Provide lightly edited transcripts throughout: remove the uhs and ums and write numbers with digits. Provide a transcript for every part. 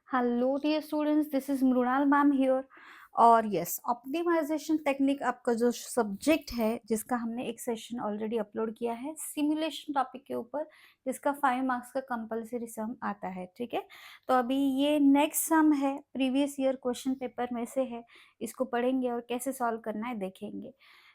Hello dear students, this is Mrinal ma'am here. और yes, optimization technique आपका जो subject है, जिसका हमने एक सेशन ऑलरेडी अपलोड किया है सिमुलेशन टॉपिक के ऊपर, जिसका 5 मार्क्स का कंपलसरी सम आता है। ठीक है, तो अभी ये नेक्स्ट सम है, प्रीवियस ईयर क्वेश्चन पेपर में से है। इसको पढ़ेंगे और कैसे सॉल्व करना है देखेंगे।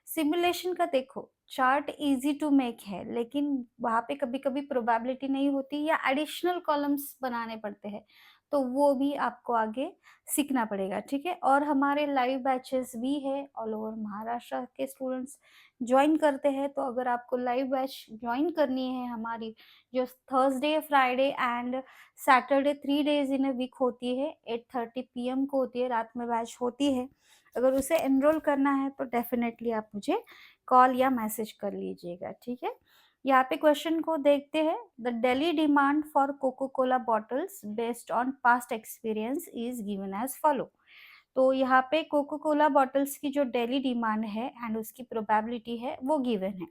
सिमुलेशन का देखो, चार्ट इजी टू मेक है, लेकिन वहाँ पे कभी कभी प्रोबेबिलिटी नहीं होती या एडिशनल कॉलम्स बनाने पड़ते हैं, तो वो भी आपको आगे सीखना पड़ेगा। ठीक है, और हमारे लाइव बैचेस भी है, ऑल ओवर महाराष्ट्र के स्टूडेंट्स ज्वाइन करते हैं। तो अगर आपको लाइव बैच ज्वाइन करनी है, हमारी जो Thursday, Friday and Saturday 3 days in a week होती है, 8:30 PM को होती है, रात में बैच होती है। अगर उसे एनरोल करना है तो डेफिनेटली आप मुझे कॉल या मैसेज कर लीजिएगा। ठीक है, यहाँ पे क्वेश्चन को देखते हैं। The daily demand for Coca Cola bottles based on past experience is given as follow. तो यहाँ पे कोको कोला बॉटल्स की जो डेली डिमांड है एंड उसकी प्रोबेबिलिटी है वो गिवन है।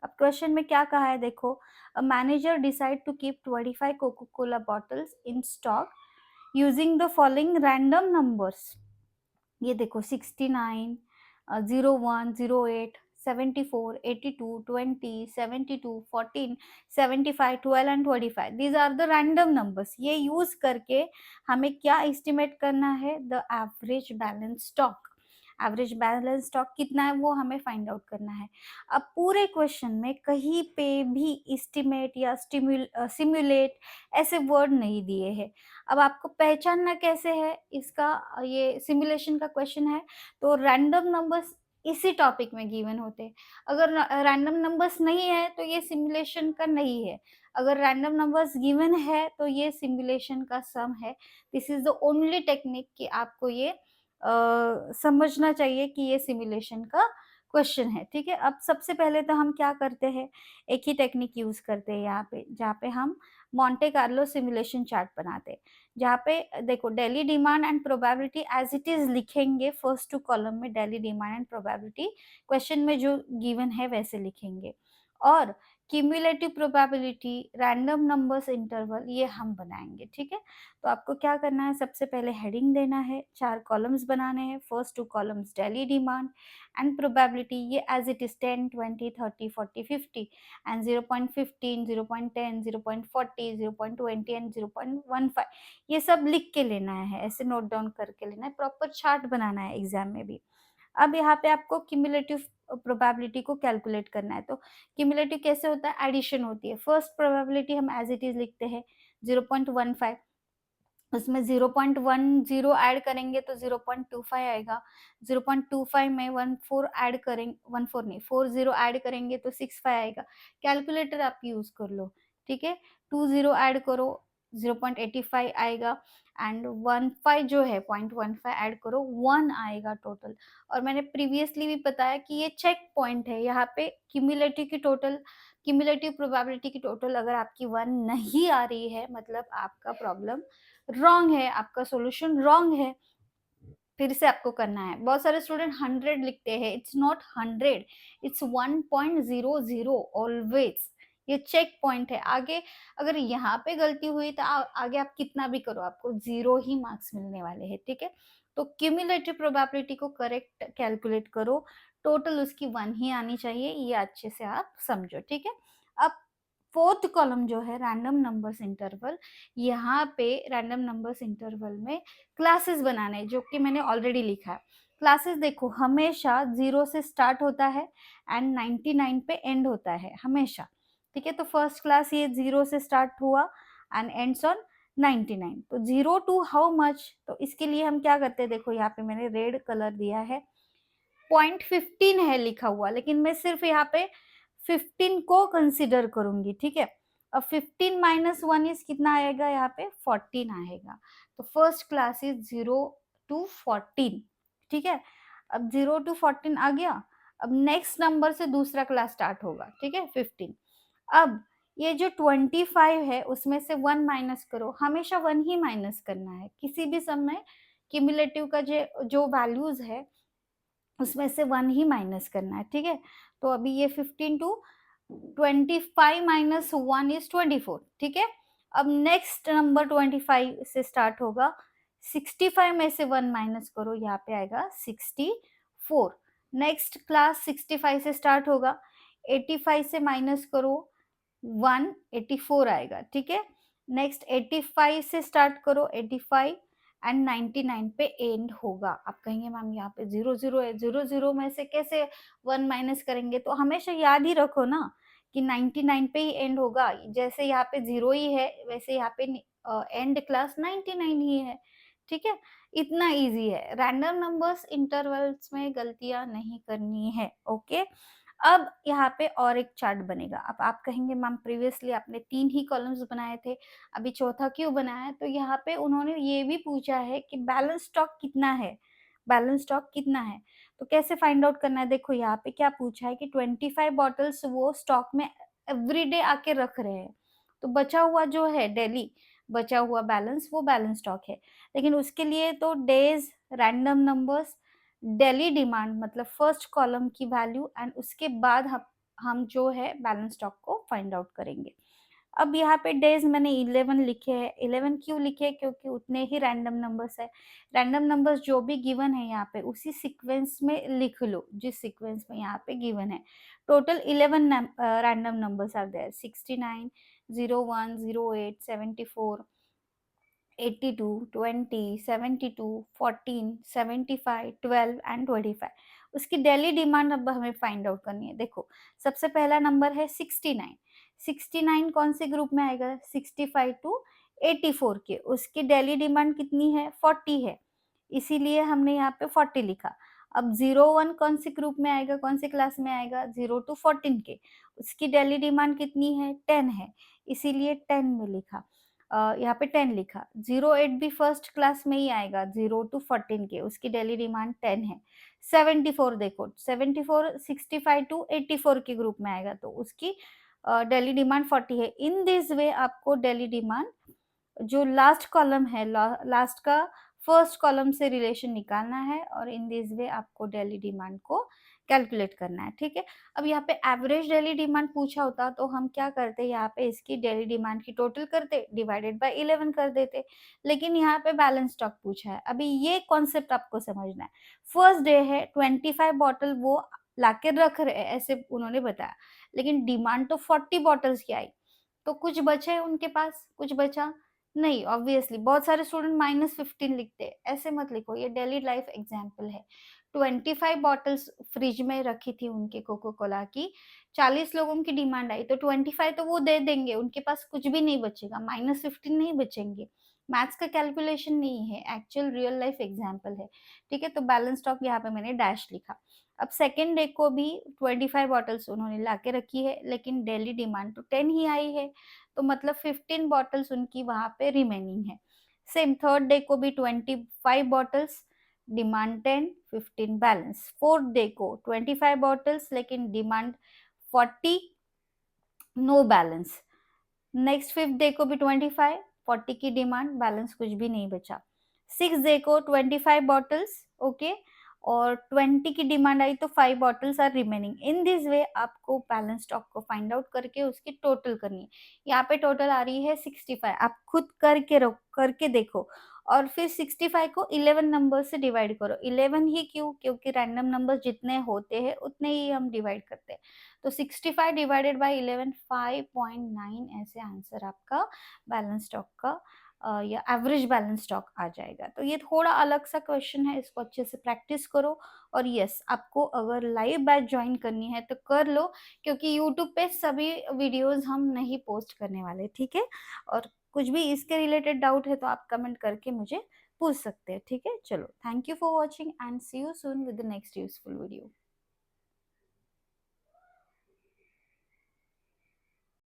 अब क्वेश्चन में क्या कहा है देखो, a manager decide to keep 25 Coca Cola bottles in stock using the following random numbers. ये देखो 69, 01, 08, 74, 82, 20, 72, 14, 75, 12 and 25। These are the random numbers. ये यूज करके हमें क्या एस्टिमेट करना है, the average balance stock. Average balance stock कितना है वो हमें फाइंड आउट करना है। अब पूरे क्वेश्चन में कहीं पे भी एस्टिमेट या सिमुलेट ऐसे वर्ड नहीं दिए हैं। अब आपको पहचानना कैसे है इसका, ये सिमुलेशन का क्वेश्चन है, तो रैंडम नंबर्स इसी टॉपिक में गिवन होते हैं। अगर रैंडम नंबर्स नहीं है तो ये सिमुलेशन का नहीं है। अगर रैंडम नंबर्स गिवन है तो ये सिमुलेशन का सम है। This is the only technique कि आपको ये समझना चाहिए कि ये सिमुलेशन का क्वेश्चन है। ठीक है, अब सबसे पहले तो हम क्या करते हैं, एक ही टेक्निक यूज करते हैं यहाँ पे, जहाँ पे हम मॉन्टे कार्लो सिमुलेशन चार्ट बनाते हैं। जहाँ पे देखो daily demand and probability as it is लिखेंगे, फर्स्ट 2 कॉलम में daily demand and probability question में जो गिवन है वैसे लिखेंगे, और cumulative probability, random numbers interval ये हम बनाएंगे। ठीक है, तो आपको क्या करना है, सबसे पहले हेडिंग देना है, 4 कॉलम्स बनाने हैं। First 2 columns daily demand and probability, ये as it is 10, 20, 30, 40, 50 and 0.15, 0.10, 0.40, 0.20 and 0.15, ये सब लिख के लेना है, ऐसे नोट डाउन करके लेना है, प्रॉपर चार्ट बनाना है एग्जाम में भी। अब यहाँ पे आपको क्यूमुलेटिव प्रोबेबिलिटी को कैलकुलेट करना है। तो क्यूमुलेटिव कैसे होता है, एडिशन होती है। फर्स्ट प्रोबेबिलिटी हम एज इट इज लिखते हैं 0.15, उसमें 0.10 ऐड करेंगे तो 0.25 आएगा। 0.25 में 14 ऐड करेंगे, 14 नहीं 40 ऐड करेंगे तो 65 आएगा। कैलकुलेटर आप यूज कर लो। ठीक है, 20 ऐड करो 0.85 आएगा, एंड 15 जो है 0.15 ऐड करो 1 आएगा टोटल। और मैंने प्रीवियसली भी बताया कि ये चेक पॉइंट है, यहाँ पे क्यूमुलेटिव प्रोबेबिलिटी की टोटल अगर आपकी 1 नहीं आ रही है, मतलब आपका प्रॉब्लम रॉन्ग है, आपका सॉल्यूशन रॉन्ग है। फिर से आपको करना है। बहुत सारे स्टूडेंट 100 लिखते हैं, इट्स नॉट 100, इट्स 1.00 ऑलवेज। ये चेक पॉइंट है। आगे अगर यहाँ पे गलती हुई तो आगे आप कितना भी करो आपको 0 ही मार्क्स मिलने वाले हैं। ठीक है, तो क्यूमुलेटिव प्रोबेबिलिटी को करेक्ट कैलकुलेट करो, टोटल उसकी 1 ही आनी चाहिए, ये अच्छे से आप समझो। ठीक है, अब फोर्थ कॉलम जो है रैंडम नंबर्स इंटरवल, यहाँ पे रैंडम नंबर्स इंटरवल में क्लासेस बनाने, जो कि मैंने ऑलरेडी लिखा है। क्लासेस देखो हमेशा 0 से स्टार्ट होता है एंड 99 पे एंड होता है हमेशा। ठीक है, तो फर्स्ट क्लास ये 0 से स्टार्ट हुआ एंड एंड्स ऑन 99। तो 0 टू हाउ मच, तो इसके लिए हम क्या करते हैं, देखो यहाँ पे मैंने रेड कलर दिया है, 0.15 है लिखा हुआ, लेकिन मैं सिर्फ यहाँ पे 15 को कंसिडर करूंगी। ठीक है, अब 15 माइनस 1 इज कितना आएगा, यहाँ पे 14 आएगा। तो फर्स्ट क्लास इज 0 टू 14। ठीक है, अब 0 टू 14 आ गया। अब नेक्स्ट नंबर से दूसरा क्लास स्टार्ट होगा। ठीक है, 15। अब ये जो 25 है उसमें से 1 माइनस करो, हमेशा 1 ही माइनस करना है किसी भी समय। क्यूमुलेटिव का जो वैल्यूज है उसमें से 1 ही माइनस करना है। ठीक है, तो अभी ये 15 टू 25 माइनस 1 इज 24। ठीक है, अब नेक्स्ट नंबर 25 से स्टार्ट होगा, 65 में से 1 माइनस करो, यहाँ पे आएगा 64। नेक्स्ट क्लास 65 से स्टार्ट होगा, 85 से माइनस करो 1, 84 आएगा, ठीक है। नेक्स्ट 85 से स्टार्ट करो, 85 एंड 99 पे एंड होगा। आप कहेंगे मैम यहाँ पे 00 है, 00 में से कैसे 1 माइनस करेंगे? तो हमेशा याद ही रखो ना कि 99 पे ही एंड होगा। जैसे यहाँ पे 0 ही है, वैसे यहाँ पे एंड क्लास 99 ही है, ठीक है। इतना इजी है। रैंडम नंबर्स इंटरवल्स में गलतियां नहीं करनी है, ओके। अब यहाँ पे और एक चार्ट बनेगा। अब आप कहेंगे मैम प्रीवियसली आपने 3 ही कॉलम्स बनाए थे, अभी चौथा क्यों बनाया है? तो यहाँ पे उन्होंने ये भी पूछा है कि बैलेंस स्टॉक कितना है? बैलेंस स्टॉक कितना है? तो कैसे फाइंड आउट करना है? देखो यहाँ पे क्या पूछा है कि 25 बॉटल्स वो स्टॉक में एवरीडे आके रख रहे हैं। तो बचा हुआ जो है डेली बचा हुआ बैलेंस, वो बैलेंस स्टॉक है। लेकिन उसके लिए तो days, random numbers, daily demand मतलब फर्स्ट कॉलम की वैल्यू एंड उसके बाद हम जो है बैलेंस स्टॉक को फाइंड आउट करेंगे। अब यहाँ पे डेज मैंने 11 लिखे हैं। 11 क्यों लिखे? क्योंकि उतने ही रैंडम नंबर्स है। रैंडम नंबर्स जो भी गिवन है यहाँ पे उसी सीक्वेंस में लिख लो जिस सीक्वेंस में यहाँ पे गिवन है। Total 11 random numbers are there, 69, 01, 08, 74, 82, 20, 72, 14, 75, 12 and 25। उसकी डेली डिमांड अब हमें फाइंड आउट करनी है। देखो सबसे पहला नंबर है 69। 69 कौन से ग्रुप में आएगा? 65 टू 84 के। उसकी डेली डिमांड कितनी है? 40 है, इसीलिए हमने यहाँ पे 40 लिखा। अब 01 कौन से ग्रुप में आएगा, कौन से क्लास में आएगा? 0 टू 14 के। उसकी डेली डिमांड कितनी है? 10 है, इसीलिए 10 में लिखा। यहाँ पे 10 लिखा। 08 भी फर्स्ट क्लास में ही आएगा, 0 टू 14 के। उसकी डेली डिमांड 10 है। 74 देखो, 74 65 टू 84 के ग्रुप में आएगा, तो उसकी डेली डिमांड 40 है। इन दिस वे आपको डेली डिमांड जो लास्ट कॉलम है, लास्ट का फर्स्ट कॉलम से रिलेशन निकालना है और इन दिस वे आपको डेली डिमांड को कैलकुलेट करना है, ठीक है। अब यहाँ पे एवरेज डेली डिमांड पूछा होता तो हम क्या करते, यहाँ पे इसकी डेली डिमांड की टोटल करते, डिवाइडेड बाय 11 कर देते। लेकिन यहाँ पे बैलेंस स्टॉक पूछा है। अभी ये कॉन्सेप्ट आपको समझना है। फर्स्ट डे है, 25 बॉटल वो लाके रख रहे हैं, ऐसे उन्होंने बताया। लेकिन डिमांड तो 40 बॉटल्स की आई, तो कुछ बचे उनके पास, कुछ बचा नहीं। ऑब्वियसली बहुत सारे स्टूडेंट -15 लिखते हैं, ऐसे मत लिखो, ये डेली लाइफ एग्जांपल है। 25 बॉटल्स फ्रिज में रखी थी उनके कोको कोला की, 40 लोगों की डिमांड आई, तो 25 तो वो दे देंगे, उनके पास कुछ भी नहीं बचेगा, -15 नहीं बचेंगे। मैथ्स का कैलकुलेशन नहीं है, एक्चुअल रियल लाइफ एग्जांपल है, ठीक है। तो बैलेंस स्टॉक यहाँ पे मैंने डैश लिखा। अब सेकेंड डे को भी 25 बॉटल्स उन्होंने लाके रखी है, लेकिन डेली डिमांड तो 10 ही आई है, तो मतलब 15 बॉटल्स उनकी वहां पे रिमेनिंग है। सेम थर्ड डे को भी 25 bottles, demand 10, 15 balance. Fourth day को 25 बॉटल्स लेकिन demand 40, no balance. Next fifth day को भी 25, 40 की डिमांड, बैलेंस कुछ भी नहीं बचा। सिक्स डे को 25 बॉटल्स, ओके, और 20 की डिमांड आई, तो 5 bottles are remaining. In this way आपको बैलेंस स्टॉक को फाइंड आउट करके उसकी टोटल करनी है। यहाँ पे टोटल आ रही है 65। आप खुद करके देखो और फिर 65 को 11 नंबर से डिवाइड करो। 11 ही क्यों? क्योंकि रैंडम नंबर जितने होते हैं उतने ही हम डिवाइड करते हैं। तो 65 डिवाइडेड बाय 11, 5.9 ऐसे आंसर आपका बैलेंस स्टॉक का या एवरेज बैलेंस स्टॉक आ जाएगा। तो ये थोड़ा अलग सा क्वेश्चन है, इसको अच्छे से प्रैक्टिस करो। और यस, आपको अगर लाइव बैच ज्वाइन करनी है तो कर लो, क्योंकि यूट्यूब पे सभी वीडियोस हम नहीं पोस्ट करने वाले, ठीक है। और कुछ भी इसके रिलेटेड डाउट है तो आप कमेंट करके मुझे पूछ सकते हैं, ठीक है। चलो, thank you for watching and see you soon with the next useful video.